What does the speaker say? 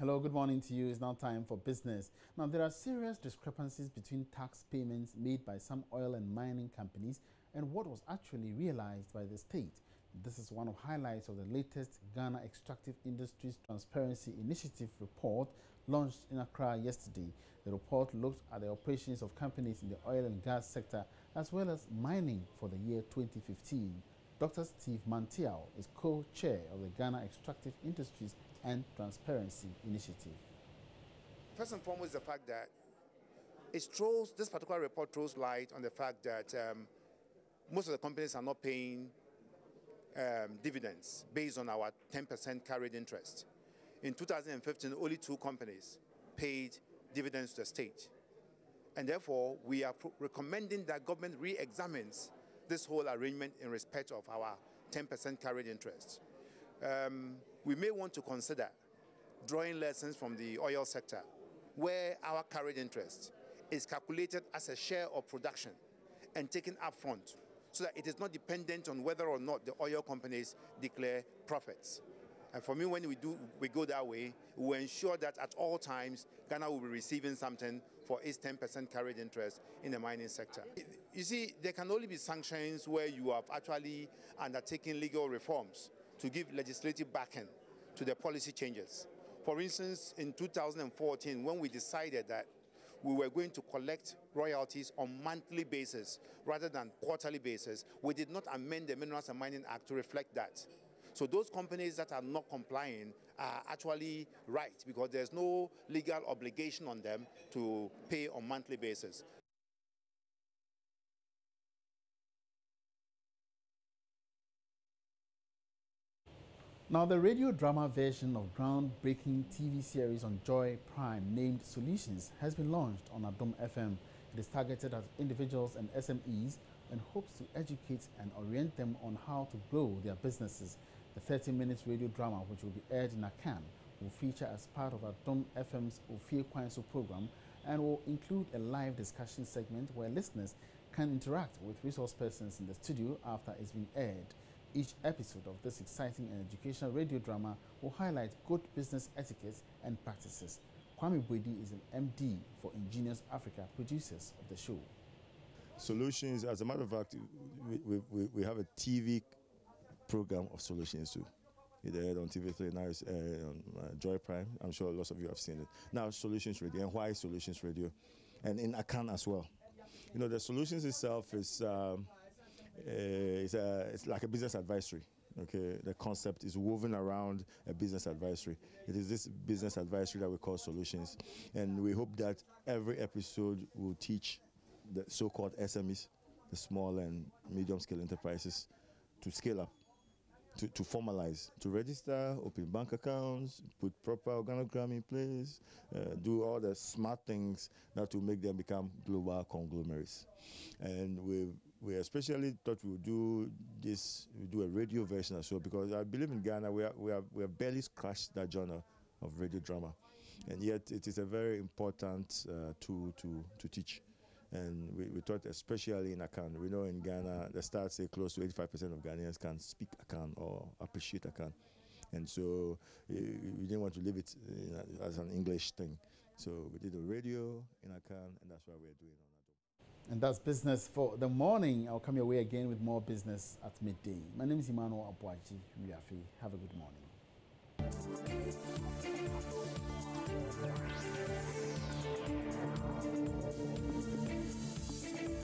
Hello, good morning to you. It's now time for business. Now, there are serious discrepancies between tax payments made by some oil and mining companies and what was actually realized by the state. This is one of highlights of the latest Ghana Extractive Industries Transparency Initiative report launched in Accra yesterday. The report looked at the operations of companies in the oil and gas sector as well as mining for the year 2015. Dr. Steve Mantiao is co-chair of the Ghana Extractive Industries and Transparency Initiative. First and foremost, the fact that this particular report throws light on the fact that most of the companies are not paying dividends based on our 10% carried interest. In 2015, only 2 companies paid dividends to the state. And therefore, we are recommending that government re-examines this whole arrangement in respect of our 10% carried interest. We may want to consider drawing lessons from the oil sector, where our carried interest is calculated as a share of production and taken up front, so that it is not dependent on whether or not the oil companies declare profits. And for me, when we go that way, we will ensure that at all times, Ghana will be receiving something for its 10% carried interest in the mining sector. You see, there can only be sanctions where you have actually undertaken legal reforms to give legislative backing to the policy changes. For instance, in 2014, when we decided that we were going to collect royalties on monthly basis rather than quarterly basis, we did not amend the Minerals and Mining Act to reflect that. So those companies that are not complying are actually right, because there's no legal obligation on them to pay on monthly basis. Now, the radio drama version of groundbreaking TV series on Joy Prime named Solutions has been launched on Adom FM. It is targeted at individuals and SMEs and hopes to educate and orient them on how to grow their businesses. The 30-minute radio drama, which will be aired in Akan, will feature as part of Adom FM's Ofie Kwanso program and will include a live discussion segment where listeners can interact with resource persons in the studio after it's been aired. Each episode of this exciting and educational radio drama will highlight good business etiquette and practices. Kwame Bwedi is an MD for Ingenious Africa, producers of the show. Solutions, as a matter of fact, we have a TV program of Solutions too. It aired on TV3, now it's on Joy Prime. I'm sure lots of you have seen it. Now Solutions Radio, and why Solutions Radio? And in Akan as well. You know, the Solutions itself is it's like a business advisory. Okay, the concept is woven around a business advisory. It is this business advisory that we call Solutions, and we hope that every episode will teach the so-called SMEs, the small and medium-scale enterprises, to scale up, to formalize, to register, open bank accounts, put proper organogram in place, do all the smart things that will make them become global conglomerates. And we especially thought we would do this, we do a radio version as well, because I believe in Ghana we have barely scratched that genre of radio drama, and yet it is a very important tool to teach. And we thought, especially in Akan, we know in Ghana, the stats say close to 85% of Ghanaians can speak Akan or appreciate Akan. And so we didn't want to leave it as an English thing. So we did a radio in Akan, and that's what we're doing on Adom. And that's business for the morning. I'll come your way again with more business at midday. My name is Emmanuel Abuaji Riafi. Have a good morning.